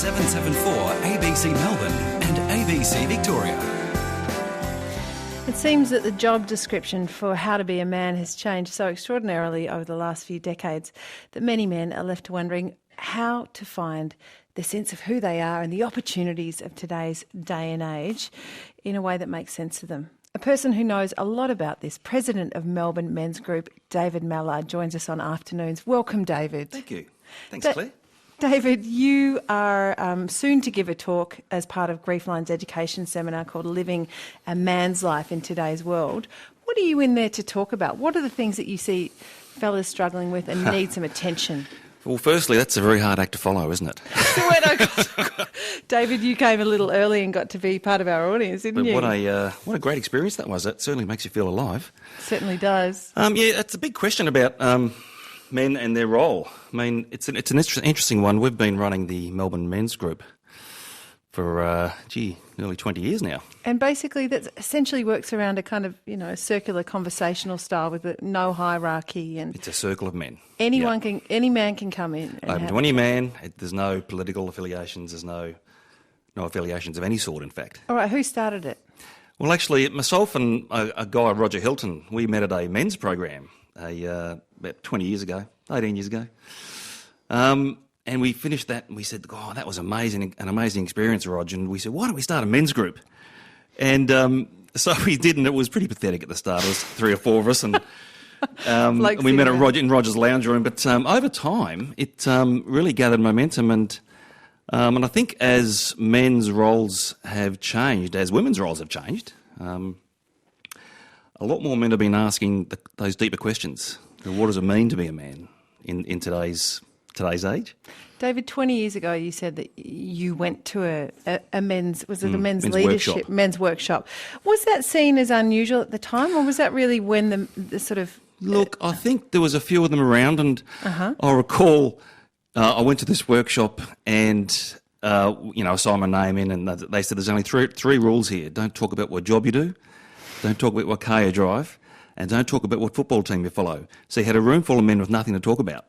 774 ABC Melbourne and ABC Victoria. It seems that the job description for how to be a man has changed so extraordinarily over the last few decades that many men are left wondering how to find the sense of who they are and the opportunities of today's day and age in a way that makes sense to them. A person who knows a lot about this, President of Melbourne Men's Group, David Mallard, joins us on Afternoons. Welcome, David. Thank you. Thanks, Claire. David, you are soon to give a talk as part of Griefline's education seminar called Living a Man's Life in Today's World. What are you in there to talk about? What are the things that you see fellas struggling with and need some attention? Well, firstly, that's a very hard act to follow, isn't it? David, you came a little early and got to be part of our audience, didn't you? What a great experience that was. It certainly makes you feel alive. Certainly does. Yeah, it's a big question about men and their role. I mean, it's an interesting one. We've been running the Melbourne Men's Group for, nearly 20 years now. And basically that essentially works around a kind of, circular conversational style with no hierarchy. And it's a circle of men. Any man can come in. Open to any man. There's no political affiliations. There's no affiliations of any sort, in fact. All right, who started it? Well, actually, myself and a guy, Roger Hilton, we met at a men's program about 20 years ago, 18 years ago. And we finished that and we said, "Oh, that was an amazing experience, Roger." And we said, "Why don't we start a men's group?" And so we did, and it was pretty pathetic at the start. There was 3 or 4 of us, and we met in Roger's lounge room. But over time, it really gathered momentum, and I think as men's roles have changed, as women's roles have changed, a lot more men have been asking those deeper questions. What does it mean to be a man in today's age? David, 20 years ago you said that you went to a men's, was it a men's leadership, workshop. Men's workshop. Was that seen as unusual at the time, or was that really when the sort of... Look, I think there was a few of them around, and I recall I went to this workshop and, I signed my name in, and they said there's only three rules here. Don't talk about what job you do, don't talk about what car you drive, and don't talk about what football team you follow. So you had a room full of men with nothing to talk about.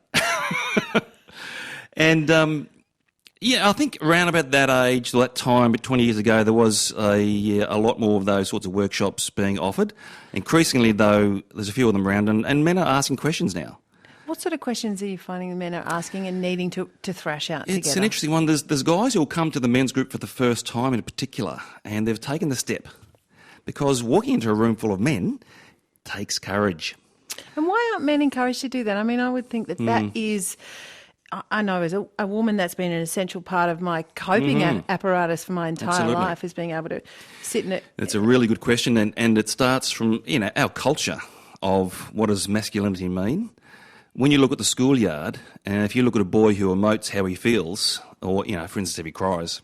And, I think around about that age, that time, 20 years ago, there was a lot more of those sorts of workshops being offered. Increasingly, though, there's a few of them around, and men are asking questions now. What sort of questions are you finding the men are asking and needing to thrash out together? It's an interesting one. There's guys who will come to the men's group for the first time in particular, and they've taken the step. Because walking into a room full of men takes courage. And why aren't men encouraged to do that? I mean, I would think that is... I know as a woman that's been an essential part of my coping apparatus for my entire life is being able to sit in it. It's a really good question, and it starts from our culture of what does masculinity mean. When you look at the schoolyard, and if you look at a boy who emotes how he feels, or for instance if he cries,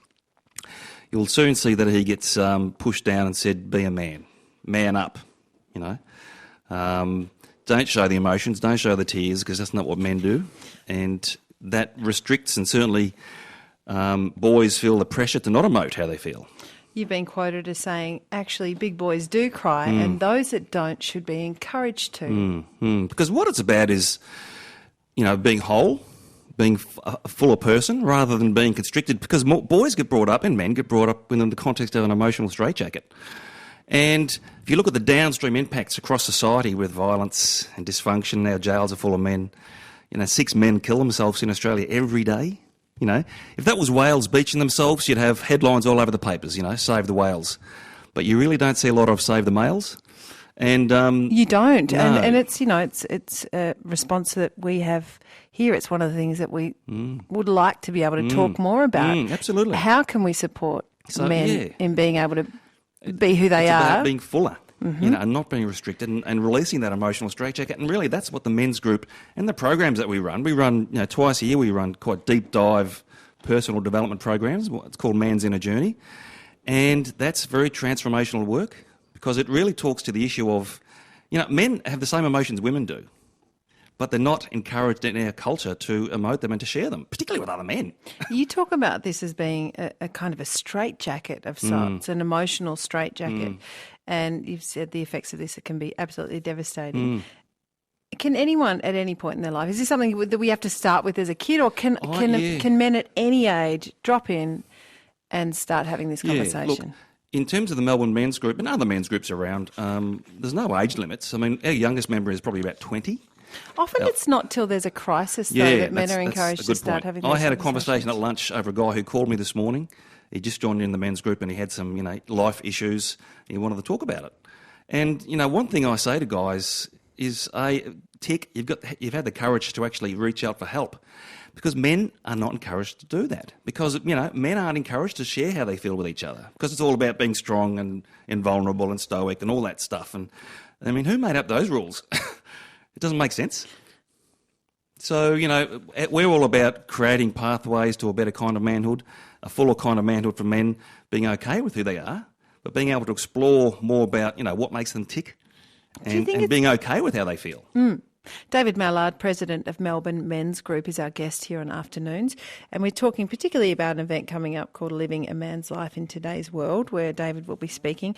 you'll soon see that he gets pushed down and said, "Be a man, man up," Don't show the emotions, don't show the tears, because that's not what men do, and that restricts, and certainly boys feel the pressure to not emote how they feel. You've been quoted as saying, actually, big boys do cry, and those that don't should be encouraged to. Because what it's about is, being whole, being a fuller person, rather than being constricted, because boys get brought up, and men get brought up within the context of an emotional straitjacket. And if you look at the downstream impacts across society with violence and dysfunction, our jails are full of men. 6 men kill themselves in Australia every day. If that was whales beaching themselves, you'd have headlines all over the papers, save the whales. But you really don't see a lot of save the males. And you don't. No. And it's, it's a response that we have here. It's one of the things that we would like to be able to talk more about. Absolutely. How can we support men in being able to be who they it's are? About being fuller. And not being restricted and releasing that emotional straitjacket. And really that's what the men's group and the programs that we run twice a year, we run quite deep dive personal development programs. It's called Man's Inner Journey. And that's very transformational work because it really talks to the issue of, men have the same emotions women do, but they're not encouraged in our culture to emote them and to share them, particularly with other men. You talk about this as being a kind of a straitjacket of sorts, an emotional straitjacket. And you've said the effects of this, it can be absolutely devastating. Can anyone at any point in their life, is this something that we have to start with as a kid, or can Yeah. can men at any age drop in and start having this conversation? Look, in terms of the Melbourne men's group and other men's groups around, there's no age limits. I mean, our youngest member is probably about 20. Often it's not till there's a crisis, though, that men are encouraged to start having these I had a conversations. conversation at lunch over a guy who called me this morning. He just joined in the men's group and he had some, life issues. He wanted to talk about it. And, one thing I say to guys is, Tick, you've had the courage to actually reach out for help. Because men are not encouraged to do that. Because, men aren't encouraged to share how they feel with each other. Because it's all about being strong and invulnerable and stoic and all that stuff. And, who made up those rules? It doesn't make sense. So, we're all about creating pathways to a better kind of manhood, a fuller kind of manhood for men, being okay with who they are, but being able to explore more about, what makes them tick and being okay with how they feel. David Mallard, President of Melbourne Men's Group, is our guest here on Afternoons. And we're talking particularly about an event coming up called Living a Man's Life in Today's World, where David will be speaking.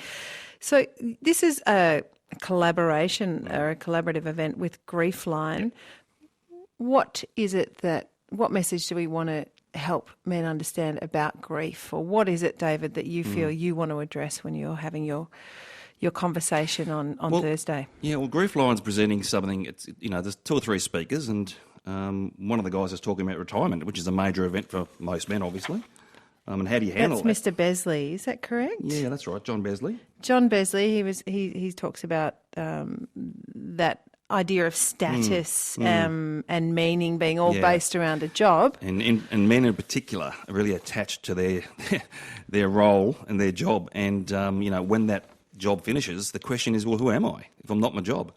So this is a collaboration or a collaborative event with Griefline. What message do we want to help men understand about grief? Or what is it, David, that you feel you want to address when you're having your conversation on Thursday? Yeah, well, Griefline's presenting something. It's there's 2 or 3 speakers, and one of the guys is talking about retirement, which is a major event for most men, obviously. And how do you handle that? That's Mr. Besley, is that correct? Yeah, that's right, John Besley. John Besley, he talks about that idea of status and meaning being all based around a job. And men in particular are really attached to their role and their job. And, when that job finishes, the question is, well, who am I if I'm not my job?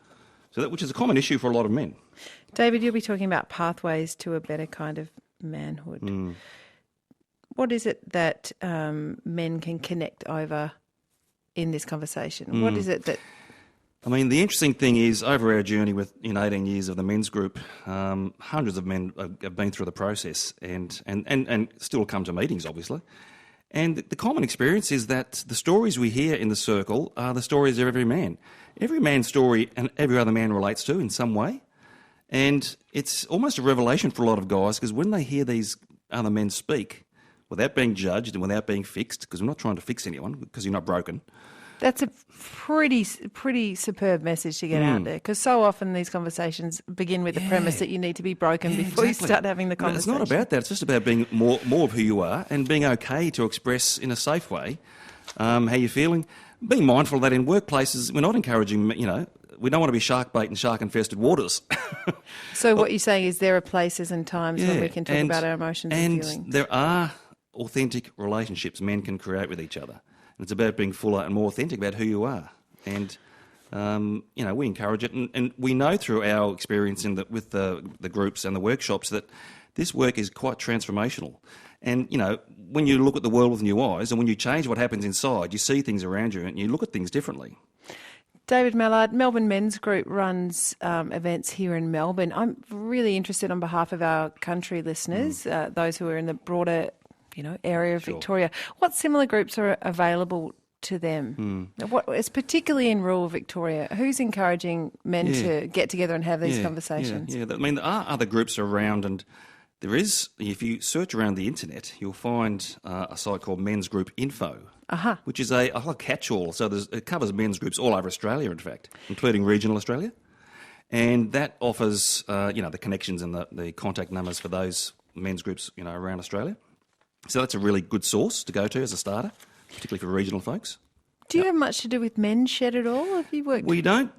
So which is a common issue for a lot of men. David, you'll be talking about pathways to a better kind of manhood. What is it that men can connect over in this conversation? What is it that... the interesting thing is, over our journey with 18 years of the men's group, hundreds of men have been through the process and still come to meetings, obviously. And the common experience is that the stories we hear in the circle are the stories of every man. Every man's story and every other man relates to in some way. And it's almost a revelation for a lot of guys, because when they hear these other men speak, without being judged and without being fixed, because we're not trying to fix anyone, because you're not broken. That's a pretty superb message to get out there, because so often these conversations begin with the premise that you need to be broken before you start having the conversation. It's not about that. It's just about being more of who you are and being okay to express in a safe way how you're feeling. Being mindful that in workplaces, we're not encouraging, we don't want to be shark bait and shark-infested waters. So what you're saying is there are places and times when we can talk about our emotions and feelings. And there are authentic relationships men can create with each other. And it's about being fuller and more authentic about who you are. And, we encourage it. And we know through our experience with the groups and the workshops that this work is quite transformational. And, when you look at the world with new eyes and when you change what happens inside, you see things around you and you look at things differently. David Mallard, Melbourne Men's Group runs events here in Melbourne. I'm really interested on behalf of our country listeners, those who are in the broader area of Victoria. What similar groups are available to them? It's particularly in rural Victoria. Who's encouraging men to get together and have these conversations? Yeah. There are other groups around, and there is, if you search around the internet, you'll find a site called Men's Group Info, which is a catch-all. So it covers men's groups all over Australia, in fact, including regional Australia. And that offers, the connections and the contact numbers for those men's groups, around Australia. So that's a really good source to go to as a starter, particularly for regional folks. Do you have much to do with Men's Shed at all? Have you worked? We don't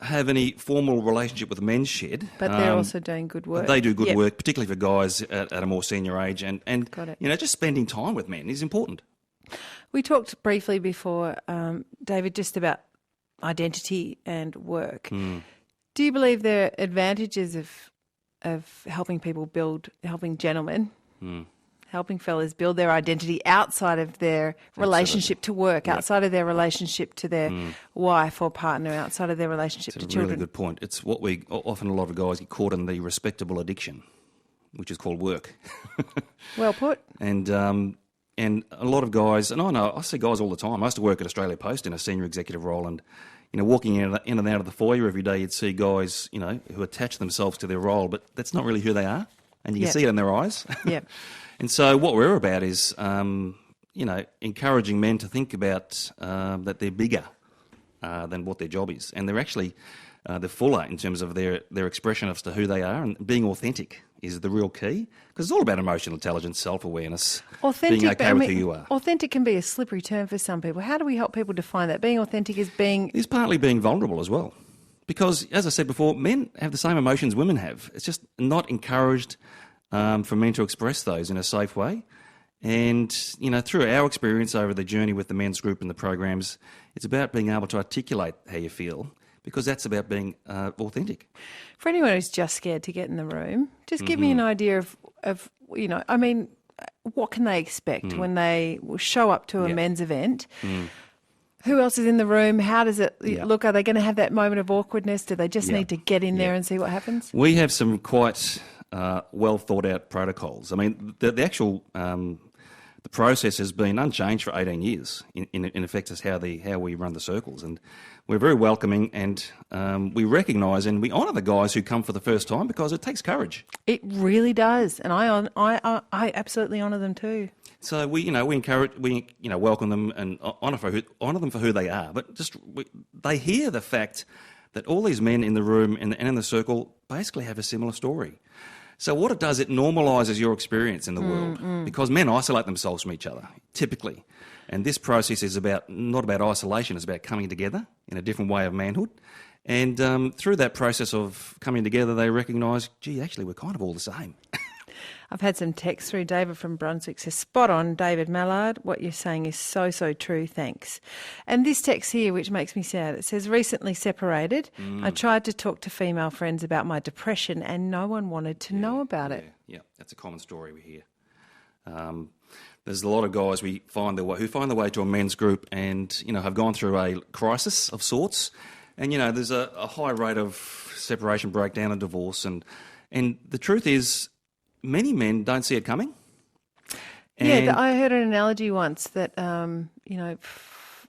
have any formal relationship with Men's Shed. But they're also doing good work. They do good work, particularly for guys at a more senior age. And Got it. just spending time with men is important. We talked briefly before, David, just about identity and work. Do you believe there are advantages of helping gentlemen, helping fellas build their identity outside of their relationship to work, outside of their relationship to their wife or partner, outside of their relationship to children? That's a really good point. It's what often a lot of guys get caught in, the respectable addiction, which is called work. Well put. And a lot of guys, and I see guys all the time. I used to work at Australia Post in a senior executive role, and walking in and out of the foyer every day, you'd see guys, who attach themselves to their role, but that's not really who they are, and you can see it in their eyes. Yep. And so what we're about is, encouraging men to think about that they're bigger than what their job is, and they're actually they're fuller in terms of their expression as to who they are, and being authentic is the real key, because it's all about emotional intelligence, self-awareness, being okay with who you are. Authentic can be a slippery term for some people. How do we help people define that? Being authentic is partly being vulnerable as well. Because, as I said before, men have the same emotions women have. It's just not encouraged for men to express those in a safe way. And, through our experience over the journey with the men's group and the programs, it's about being able to articulate how you feel, because that's about being authentic. For anyone who's just scared to get in the room, just give me an idea of what can they expect when they show up to a men's event? Who else is in the room? How does it look? Are they going to have that moment of awkwardness? Do they just need to get in there and see what happens? We have some quite well thought out protocols. I mean, the actual the process has been unchanged for 18 years. In effect, is how we run the circles, and we're very welcoming, and we recognise and we honour the guys who come for the first time, because it takes courage. It really does, and I absolutely honour them too. So we encourage, welcome them and honour them for who they are. But they hear the fact that all these men in the room and in the circle basically have a similar story. So what it does, it normalises your experience in the world, because men isolate themselves from each other, typically. And this process is not about isolation, it's about coming together in a different way of manhood. And through that process of coming together, they recognise, gee, actually, we're kind of all the same. I've had some text through. David from Brunswick says, spot on, David Mallard. What you're saying is so, so true. Thanks. And this text here, which makes me sad, it says, recently separated. I tried to talk to female friends about my depression and no one wanted to know about it. Yeah, that's a common story we hear. There's a lot of guys who find their way to a men's group and, have gone through a crisis of sorts. And, there's a high rate of separation, breakdown and divorce. And the truth is, many men don't see it coming. And I heard an analogy once that,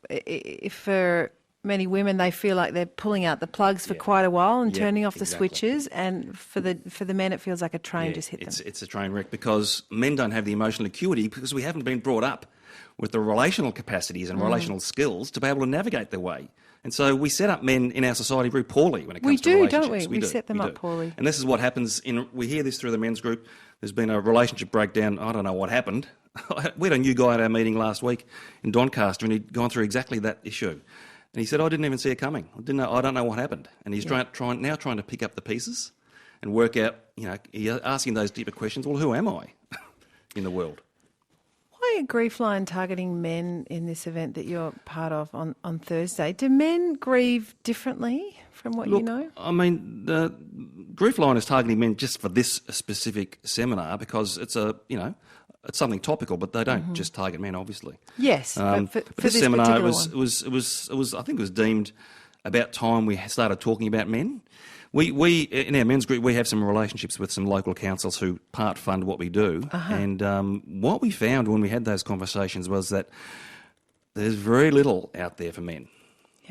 if for many women they feel like they're pulling out the plugs for quite a while and turning off the switches, and for the men it feels like a train just hit them. It's a train wreck, because men don't have the emotional acuity, because we haven't been brought up with the relational capacities and relational skills to be able to navigate their way. And so we set up men in our society very poorly when it comes to relationships. Don't we? We set them up poorly. And this is what happens. We hear this through the men's group. There's been a relationship breakdown. I don't know what happened. We had a new guy at our meeting last week in Doncaster, and he'd gone through exactly that issue. And he said, I didn't even see it coming. I don't know what happened. And he's now trying to pick up the pieces and work out, asking those deeper questions. Well, who am I in the world? Why are Grief Line targeting men in this event that you're part of on Thursday? Do men grieve differently from what you know? I mean, the Grief Line is targeting men just for this specific seminar, because it's it's something topical, but they don't just target men, obviously. Yes, but for this this seminar, it particular was I think it was deemed about time we started talking about men. We in our men's group, we have some relationships with some local councils who part fund what we do. And what we found when we had those conversations was that there's very little out there for men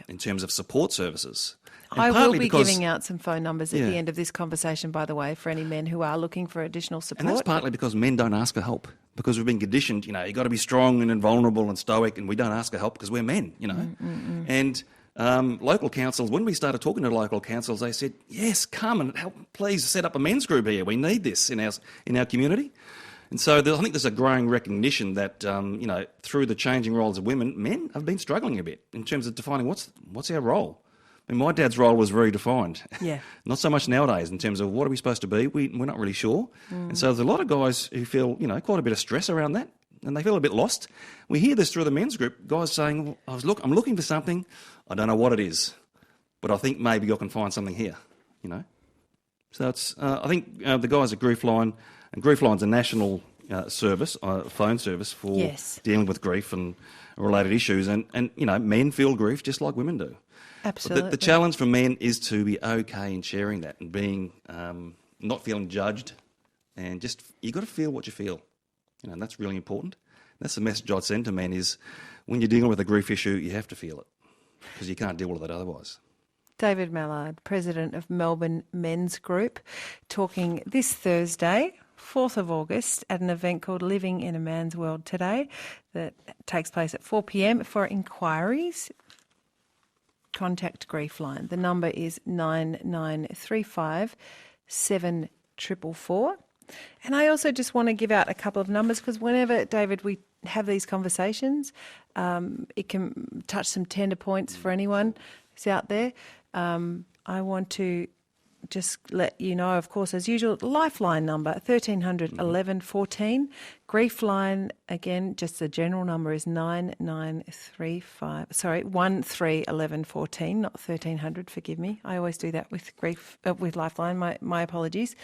in terms of support services. And I will be giving out some phone numbers at the end of this conversation, by the way, for any men who are looking for additional support. And that's partly because men don't ask for help, because we've been conditioned, you've got to be strong and invulnerable and stoic, and we don't ask for help because we're men, And local councils, when we started talking to local councils, they said, yes, come and help, please set up a men's group here. We need this in our community. And so I think there's a growing recognition that, through the changing roles of women, men have been struggling a bit in terms of defining what's our role. I mean, my dad's role was very defined. Yeah. Not so much nowadays in terms of what are we supposed to be. We're not really sure. And so there's a lot of guys who feel, quite a bit of stress around that, and they feel a bit lost. We hear this through the men's group, guys saying, I'm looking for something, I don't know what it is, but I think maybe I can find something here, So it's, I think the guys at Grief Line, and Grief Line's a national service, phone service for dealing with grief and related issues, and men feel grief just like women do. Absolutely. But the challenge for men is to be okay in sharing that and being not feeling judged, and just you got to feel what you feel, and that's really important. That's the message I'd send to men: is when you're dealing with a grief issue, you have to feel it. because you can't deal with it otherwise. David Mallard, President of Melbourne Men's Group, talking this Thursday, 4th of August, at an event called Living in a Man's World Today that takes place at 4 p.m. For inquiries, contact Griefline. The number is 9935 7444. And I also just want to give out a couple of numbers because whenever, David, we have these conversations, it can touch some tender points for anyone who's out there. I want to just let you know, of course, as usual, Lifeline number 1300 11 14. Griefline, again, just the general number is 13 11 14, not 1300. Forgive me. I always do that with with Lifeline. My apologies.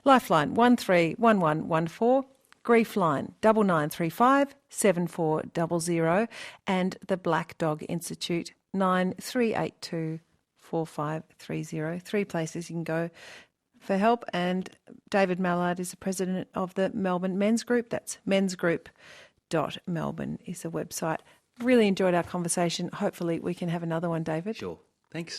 Lifeline 131114. Griefline 9935 7400, and the Black Dog Institute 9382 4530. 3 places you can go for help. And David Mallard is the president of the Melbourne Men's Group. That's mensgroup.melbourne is the website. Really enjoyed our conversation. Hopefully we can have another one, David. Sure. Thanks.